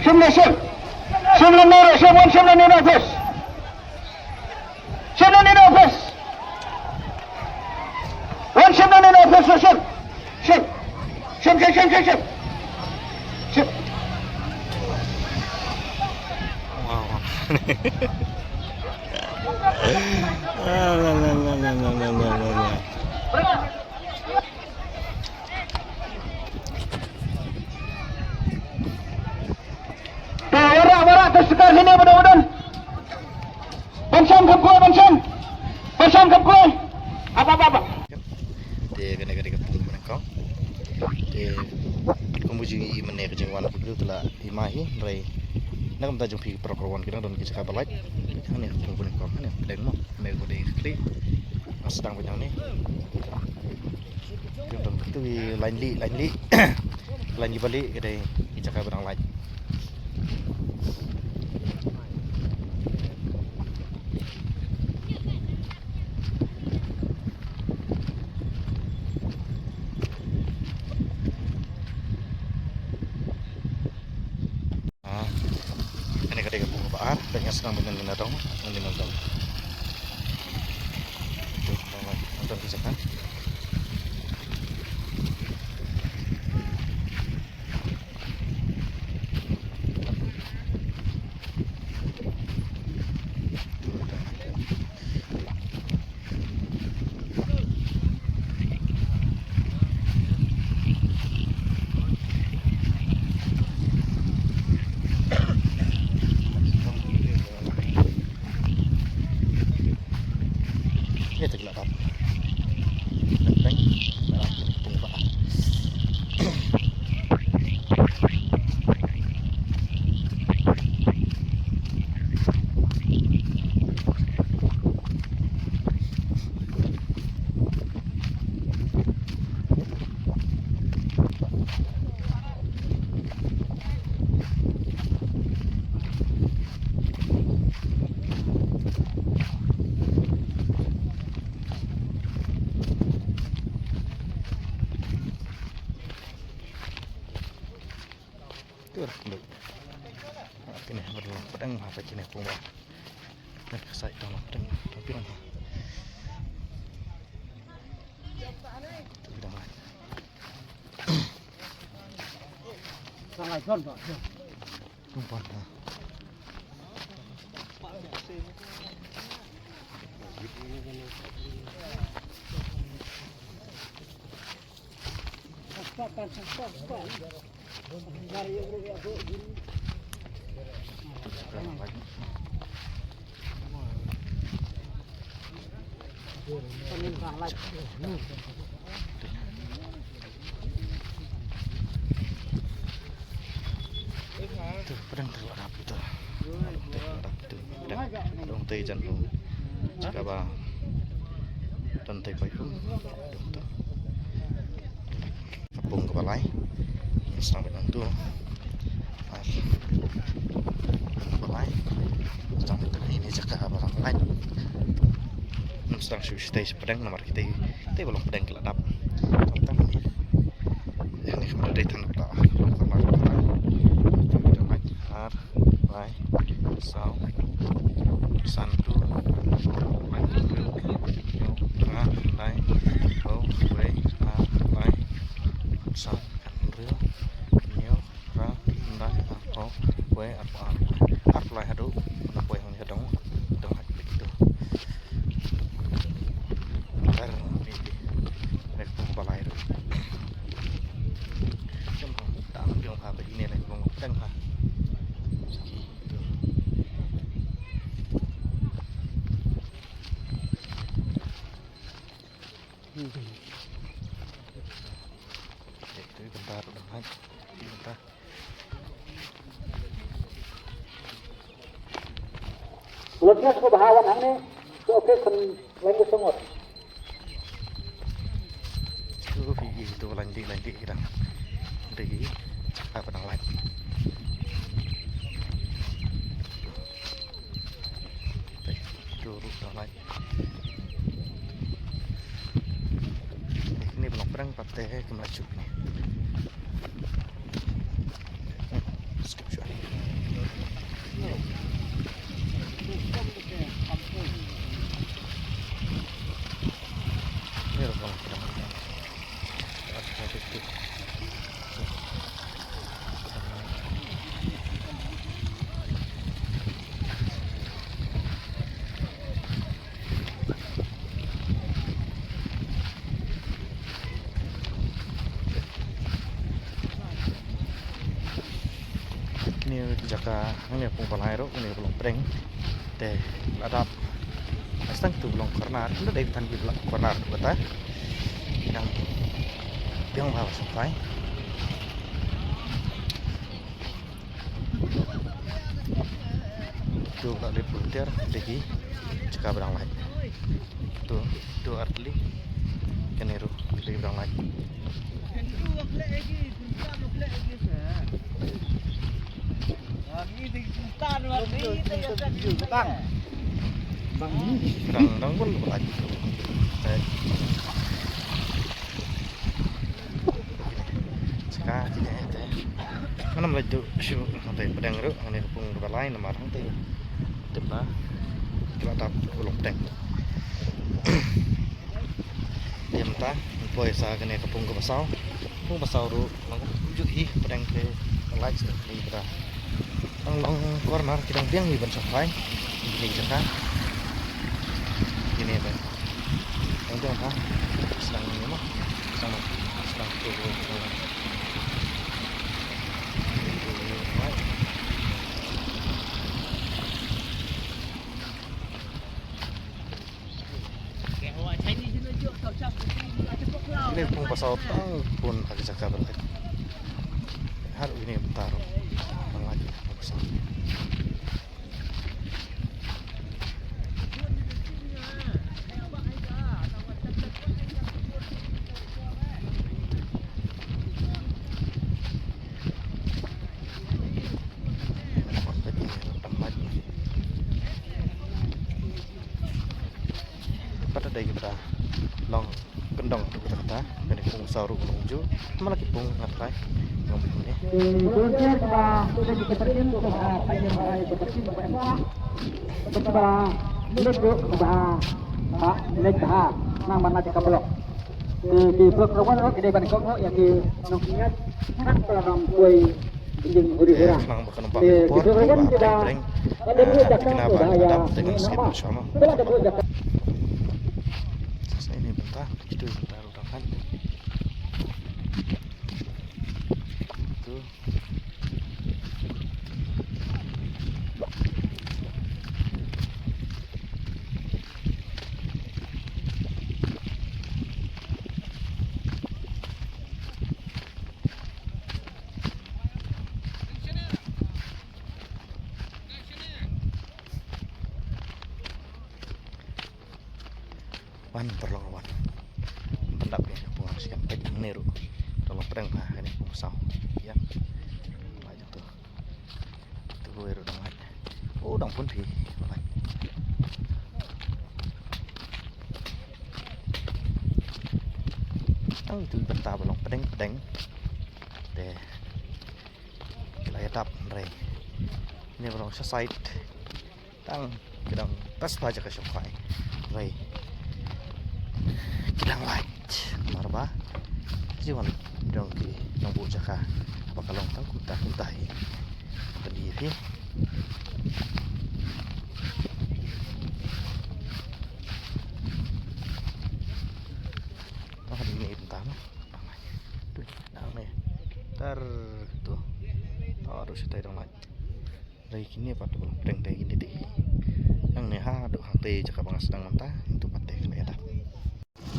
Shim. Shimlan Nero, Shimlan Nero Office. Shimlan Nero Office. One Shimlan Nero Office, Shim. Shim. Wow. La. Warak tersekar sini mudah-mudahan. Bensan kap kue. Apa. Dia kena kapung mereka. Dia kemudian menaik jengwan itu telah imahi rai. Nak minta jumpi perkawan kita dan kita kabar lain. Ini kapung mereka ini pedang mo. Mereka boleh klik. Sedang pedang ni. Kita itu lain li. Lain balik kita kabar lain. Ini kadang kapung baar, banyak sedang benar dong, nanti nonton. Nonton bisa kan? Ini tergelap apa? Benteng, kapung baar. Ini berlalu pedang apa cina pungwa. Nak saya tahu pedang tapi mana? Tu pedang lain. Sangat jon. Umpan. Itu pedang terlarap itu. Dong teh jantung. Jika bah dan teh payung. Dong tu. Kapung kepalai. Sampai nanti. Kepalai. Sampai tadi ini jaga barang lain. Sedang stage pedang nomor kita belum pedang keladap. Tentang ini kemudian dari tanah tak ar lai sau santu lai lai bau wei ar lai sau ril nyo ra lai ar wei ar lai hadu na wei hon hadong hak begitu ar ni rek balai ru cuma tak ambil apa ini lagi bang pedang ha. Itu bentar udah naik. Bentar. Lutnya suka bahawan ini, oke kan lagi semut. Itu lanjut kita. Dari apa nang lain. Turut nang lain. Ini belum perang partai kemelaju ini. Skip jaka ini pung palai ro ini belum prank deh ada pasti tu belum karena itu dari tan belum karena betul yang bawa sampai tu tak boleh putar lagi jika berang lain tu artli keneru lagi berang lain Rang pun berat. Sekarang tidak ada. Mana melaju show nanti pedang ru, ini pun berlain nama orang tu. Depa, kita tak ulung pedang. Dia mentah, boleh saya kena kepung ke pasau ru, langsung tujuh pedang ke light ni kita. Long corner kita biang di ban sampai ini jaka. Ini apa? Yang tu apa? Sedang ini mah, sedang turun. Ini pun pasal tang pun agak jaka berlai. Hari ini bentar, lagi pasal. Pada day kita long kendong tu kata dari pung sauru menuju malah kipung ngatai ngomong ini Sebelumnya sudah diketerkin untuk panjang hari seperti bapak untuk menunjuk bah nilai dah nang mana cakap blok di blok kawan orang kedai banding kau yang di nong ingat kan dalam kue jeng uri orang di blok kawan sudah ada dua jakar sudah ya nama sudah ada dua jakar ini bentar itu bentar kan itu wan perlawan pendap ya pengasihkan pejang neru tolong pedang nah ini pengasau ya banyak tuh itu gue udah ngat oh dong pun di itu bentar belum pedang deh kita etap rey ini belum selesai tang kita pas baca ke shopify rey kilang light marba jiwan dong ki nongbu jaka apa kalau tang kutai tadi ya oh ini pertama tuh namanya tar tuh harus kita dong light dari kini apa tuh belum dari gini deh yang nih ha aduh hati jaka bang sedang mentah itu patek kena ya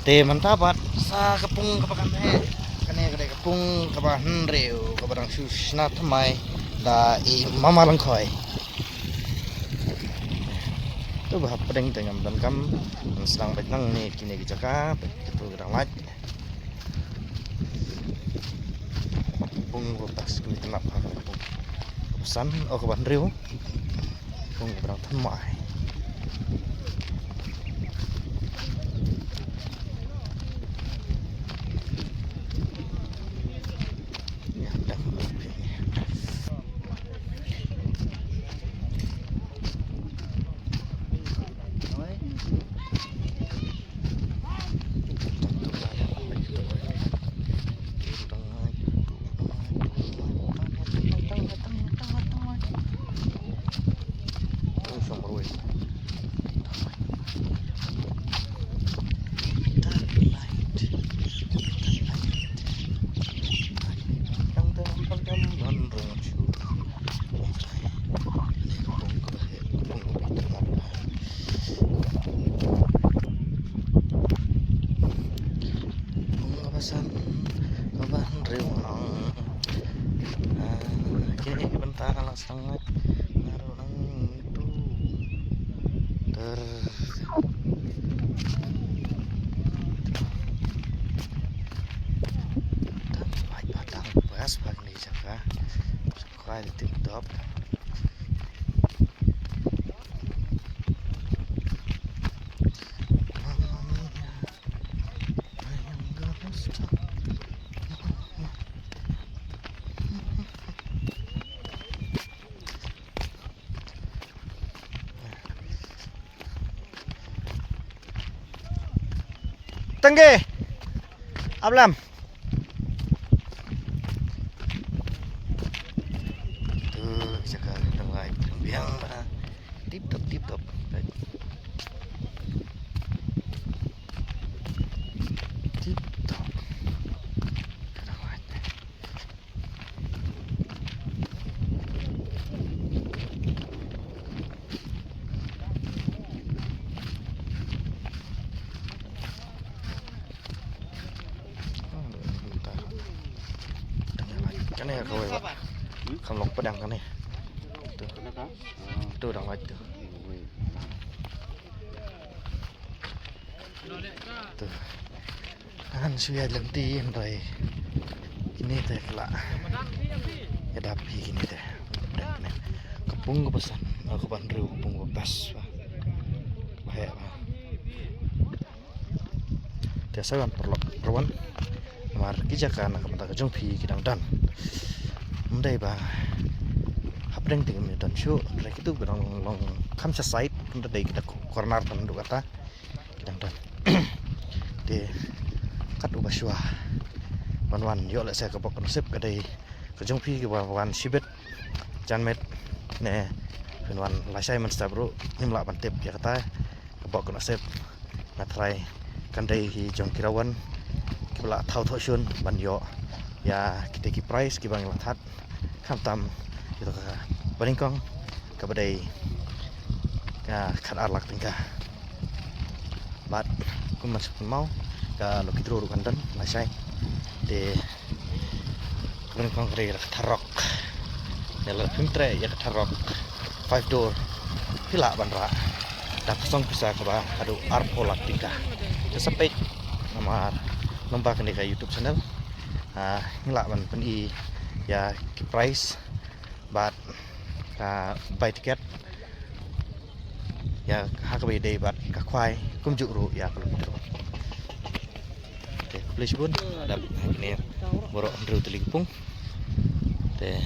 te mantapat sa kepung kapakan kane kade kepung kapahan reu kabarang susna thamai da i mama langkhoi tu bah pedeng dengan dan kam sedang betang ni kini ki jaka itu gedang laj kepung pas kini kenap kepung pesan oh kapan reu kepung kabarang thamai Batang pas pagi jaga suka di TikTok. Tengge, ablam. Tuh, jaga gedang lain, biang mana, tip top, tip top, gedang lain. Cái này là rồi bạn, không lọc pedang kan nih. Tuh udah lagi tuh. Tuh. Kan sudah lentiin rồi. Ini teh kelak. Ya dapi gini teh. Kepung kepesan. Aku bandru kepung bebas. Bahaya pak. Tiasa kan perlawan. Mar kijakan aku tak kejumpi kidang dan. Mendai ba. Hapdeng tinggal dan show. Mereka itu berang long kamsa side. Untuk dari kita corner tandu kata kidang dan. Di kat ubah syua. Wan yo lek saya kebok nasib kadai kejumpi ke wan sibet janmet ne wan lasai man stabro nimla bantep ya kata kebok nasib natrai kandai hi jong kirawan kibla thau thoshun ban yo ya kita ki price ki bang lathat kham tam itu ka baningkong ka badai ka khat arlak tingka bat kun masuk mau ka lokitro rukandan lasai de baningkong kare tharok ya la pintre ya tharok 5 door pila banra dak song bisa ka ba adu arpolak tingka kesepek nomor lomba kene ka YouTube channel ngila ban pen i ya ki price bat buy ticket ya hak be day bat ka kwai kum ju ru ya kalau gitu te please bun ada ini borok ndru telingpung te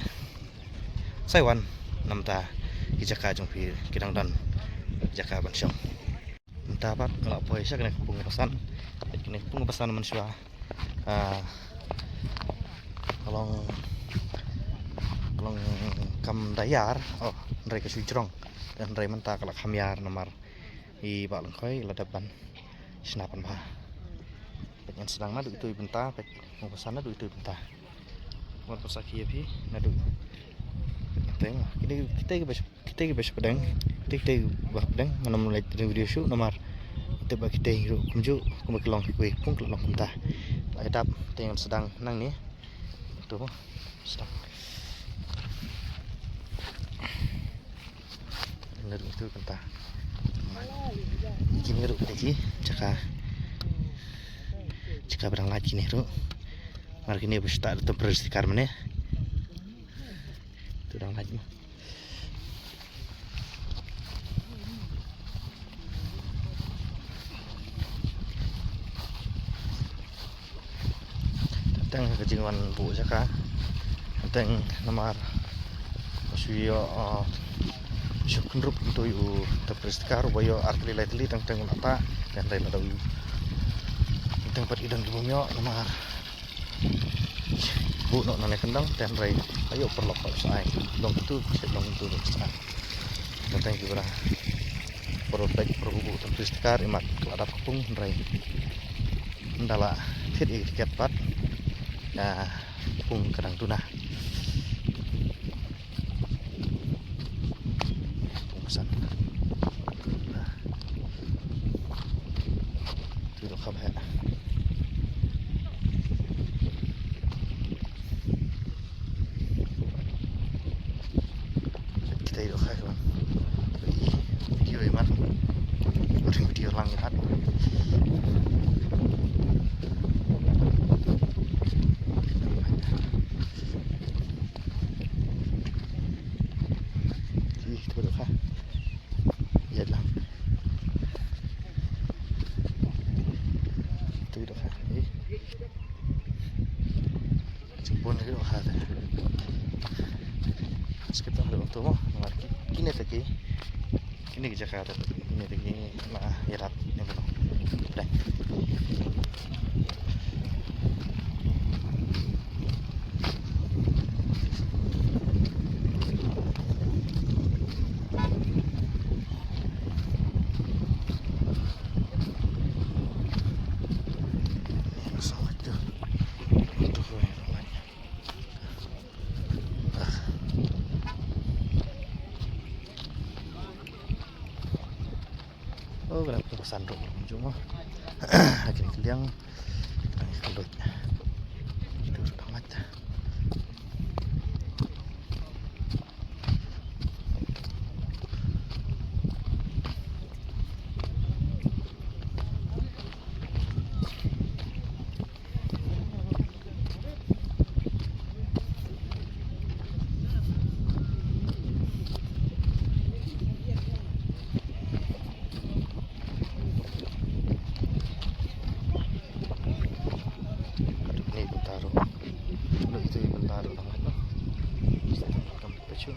saiwan namta kijaka jong pi kidang dan jaka ban syong entah bat ngala poi sa kena kepung pesan kene kepung pesan manusia kalau kam dayar oh ndai ka sujrong dan ndai menta kala khamyar nomor i ba lengkhoi ladaban snapan ba penyen sedang nadu itu benta pek mau pesan nadu itu benta mau pesaki ya pi nadu teng kita ke pedang kita bah pedang mana mulai video shoot nomor itu bagi kita hiru kumju kumakelong kue pun kelong kumta adap teng sedang nang ni itu sedang nadu itu benta kini ru lagi caka berang lagi nih ru mar kini bus tak ada bersikar mana itu dah lagi teng kejingan bu jaka teng nomor suyo syukun rup itu yu terpersikar bayo artli lightly teng lata dan lain ada yu teng pat idang bumyo nomor bu no nane kendang dan rai ayo perlok sai long itu sai teng kibra protek perbubu terpersikar imat ada pung rai ndala fit tiket pat ya pung kadang tuna pung pesan itu dok kabar kita itu kawan video imat kah? Iya lah. Itu kah? Jemput lagi kah? Skip ada untuk mo. Kini tadi. Kini ke Jakarta. Kini tadi nah irat yang belum. Dah. Oh, kenapa pesan dong? Cuma akhirnya kalian kelut. Itu sudah mati. Ini taruh. Itu taruh naman, no? Sa kampecho.